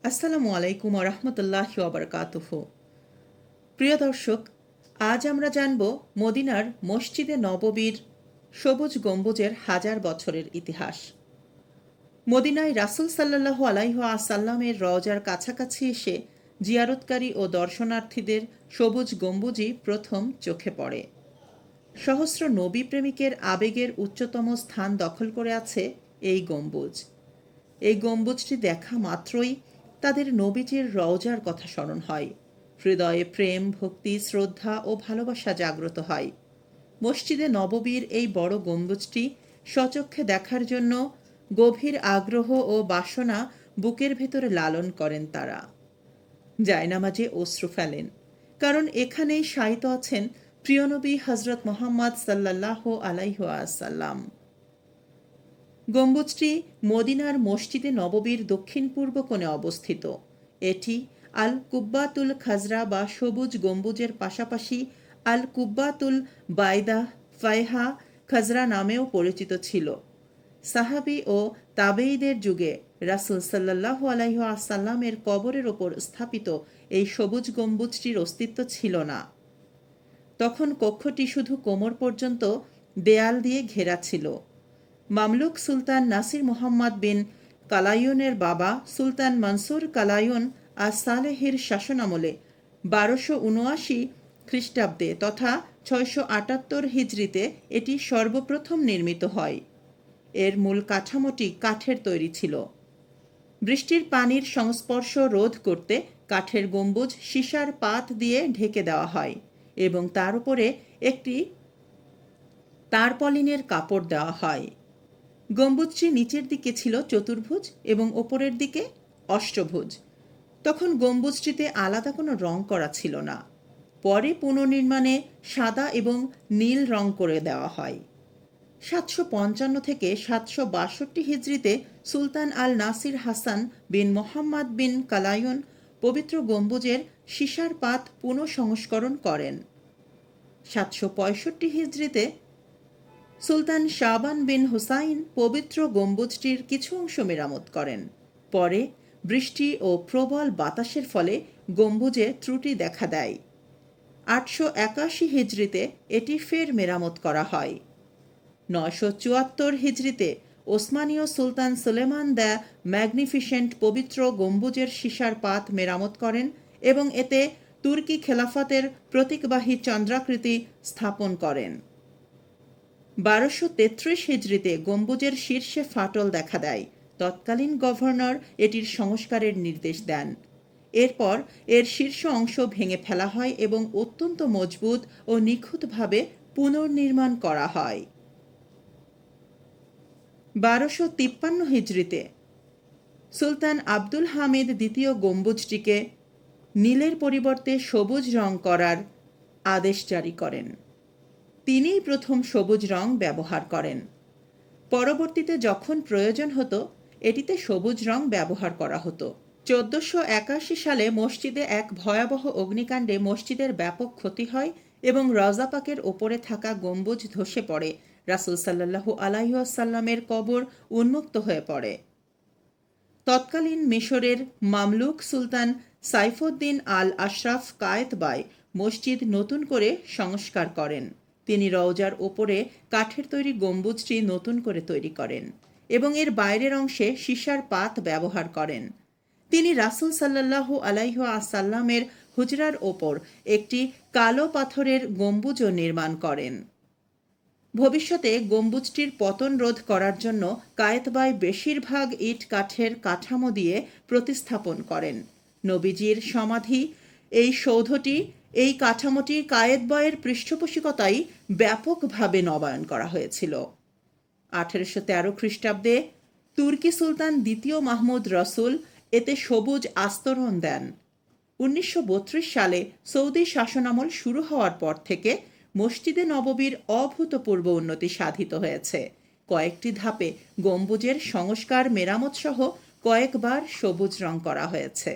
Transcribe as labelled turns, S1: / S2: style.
S1: আসসালামু আলাইকুম রহমতুল্লাহি ওয়া বারাকাতুহু। প্রিয় দর্শক, আজ আমরা জানব মদিনার মসজিদে নববীর সবুজ গম্বুজের হাজার বছরের ইতিহাস। মদিনায় রাসূল সাল্লাল্লাহু আলাইহি ওয়াসাল্লামের রওজার কাছাকাছি এসে জিয়ারতকারী ও দর্শনার্থীদের সবুজ গম্বুজই প্রথম চোখে পড়ে। সহস্র নবী প্রেমিকের আবেগের উচ্চতম স্থান দখল করে আছে এই গম্বুজ। এই গম্বুজটি দেখা মাত্রই তাদের নবীজির রওজার কথা স্মরণ হয়। হৃদয়ে প্রেম, ভক্তি, শ্রদ্ধা ও ভালোবাসা জাগ্রত হয়। মসজিদে নববীর এই বড় গম্বুজটি স্বচক্ষে দেখার জন্য গভীর আগ্রহ ও বাসনা বুকের ভেতরে লালন করেন তারা। জায়নামাজে অশ্রু ফেলেন, কারণ এখানেই শায়িত আছেন প্রিয়নবী হজরত মুহাম্মদ সাল্লাল্লাহু আলাইহি ওয়াসাল্লাম। গম্বুজটি মদিনার মসজিদে নববীর দক্ষিণ পূর্ব কোণে অবস্থিত। এটি আল কুব্বাতুল খাজরা বা সবুজ গম্বুজের পাশাপাশি আল কুব্বাতুল বাইদা ফায়হা খাজরা নামেও পরিচিত ছিল। সাহাবি ও তাবেঈদের যুগে রাসূল সাল্লাল্লাহু আলাইহি ওয়াসাল্লামের কবরের ওপর স্থাপিত এই সবুজ গম্বুজটির অস্তিত্ব ছিল না। তখন কক্ষটি শুধু কোমর পর্যন্ত দেয়াল দিয়ে ঘেরা ছিল। মামলুক সুলতান নাসির মুহাম্মদ বিন কালায়ুনের বাবা সুলতান মনসুর কালায়ুন আস সালেহির শাসনামলে 1279 খ্রিস্টাব্দে তথা 678 হিজরিতে এটি সর্বপ্রথম নির্মিত হয়। এর মূল কাঠামোটি কাঠের তৈরি ছিল। বৃষ্টির পানির সংস্পর্শ রোধ করতে কাঠের গম্বুজ সীসার পাত দিয়ে ঢেকে দেওয়া হয় এবং তার উপরে একটি তারপলিনের কাপড় দেওয়া হয়। গম্বুজটি নিচের দিকে ছিল চতুর্ভুজ এবং ওপরের দিকে অষ্টভুজ। তখন গম্বুজটিতে আলাদা কোনো রং করা ছিল না। পরে পুনর্নির্মাণে সাদা এবং নীল রং করে দেওয়া হয়। 755 থেকে 762 হিজরিতে সুলতান আল নাসির হাসান বিন মোহাম্মদ বিন কালায়ুন পবিত্র গম্বুজের সীসার পাত পুনঃসংস্করণ করেন। 765 হিজরিতে সুলতান শাবান বিন হুসাইন পবিত্র গম্বুজটির কিছু অংশ মেরামত করেন। পরে বৃষ্টি ও প্রবল বাতাসের ফলে গম্বুজে ত্রুটি দেখা দেয়। 881 হিজরিতে এটি ফের মেরামত করা হয়। 974 হিজরিতে ওসমানীয় সুলতান সুলেমান দ্য ম্যাগনিফিসেন্ট পবিত্র গম্বুজের সীসার পাত মেরামত করেন এবং এতে তুর্কি খেলাফতের প্রতীকবাহী চন্দ্রাকৃতি স্থাপন করেন। 1233 হিজরিতে গম্বুজের শীর্ষে ফাটল দেখা দেয়। তৎকালীন গভর্নর এটির সংস্কারের নির্দেশ দেন। এরপর এর শীর্ষ অংশ ভেঙে ফেলা হয় এবং অত্যন্ত মজবুত ও নিখুঁতভাবে পুনর্নির্মাণ করা হয়। 1253 হিজরিতে সুলতান আব্দুল হামিদ দ্বিতীয় গম্বুজটিকে নীলের পরিবর্তে সবুজ রং করার আদেশ জারি করেন। তিনিই প্রথম সবুজ রং ব্যবহার করেন। পরবর্তীতে যখন প্রয়োজন হতো এটিতে সবুজ রং ব্যবহার করা হতো। 1481 সালে মসজিদে এক ভয়াবহ অগ্নিকাণ্ডে মসজিদের ব্যাপক ক্ষতি হয় এবং রওজা পাকের ওপরে থাকা গম্বুজ ধসে পড়ে। রাসূল সাল্লাল্লাহু আলাইহি ওয়াসাল্লামের কবর উন্মুক্ত হয়ে পড়ে। তৎকালীন মিশরের মামলুক সুলতান সাইফুদ্দিন আল আশরাফ কায়েতবাই মসজিদ নতুন করে সংস্কার করেন। তিনি রওজার ওপরে কাঠের তৈরি গম্বুজটি নতুন করে তৈরি করেন এবং এর বাইরের অংশে সীসার পাত ব্যবহার করেন। তিনি রাসূল সাল্লাল্লাহু আলাইহি ওয়াসাল্লামের হুজরার ওপর একটি কালো পাথরের গম্বুজও নির্মাণ করেন। ভবিষ্যতে গম্বুজটির পতন রোধ করার জন্য কায়েতবাই বেশিরভাগ ইট কাঠের কাঠামো দিয়ে প্রতিস্থাপন করেন। নবীজির সমাধি এই সৌধটি এই কাঠামোটি কায়েতবাইয়ের পৃষ্ঠপোষকতায় ব্যাপকভাবে নবায়ন করা হয়েছিল। 1813 খ্রিস্টাব্দে তুর্কি সুলতান দ্বিতীয় মাহমুদ রসুল এতে সবুজ আস্তরণ দেন। 1932 সালে সৌদি শাসনামল শুরু হওয়ার পর থেকে মসজিদে নববীর অভূতপূর্ব উন্নতি সাধিত হয়েছে। কয়েকটি ধাপে গম্বুজের সংস্কার, মেরামত সহ কয়েকবার সবুজ রং করা হয়েছে।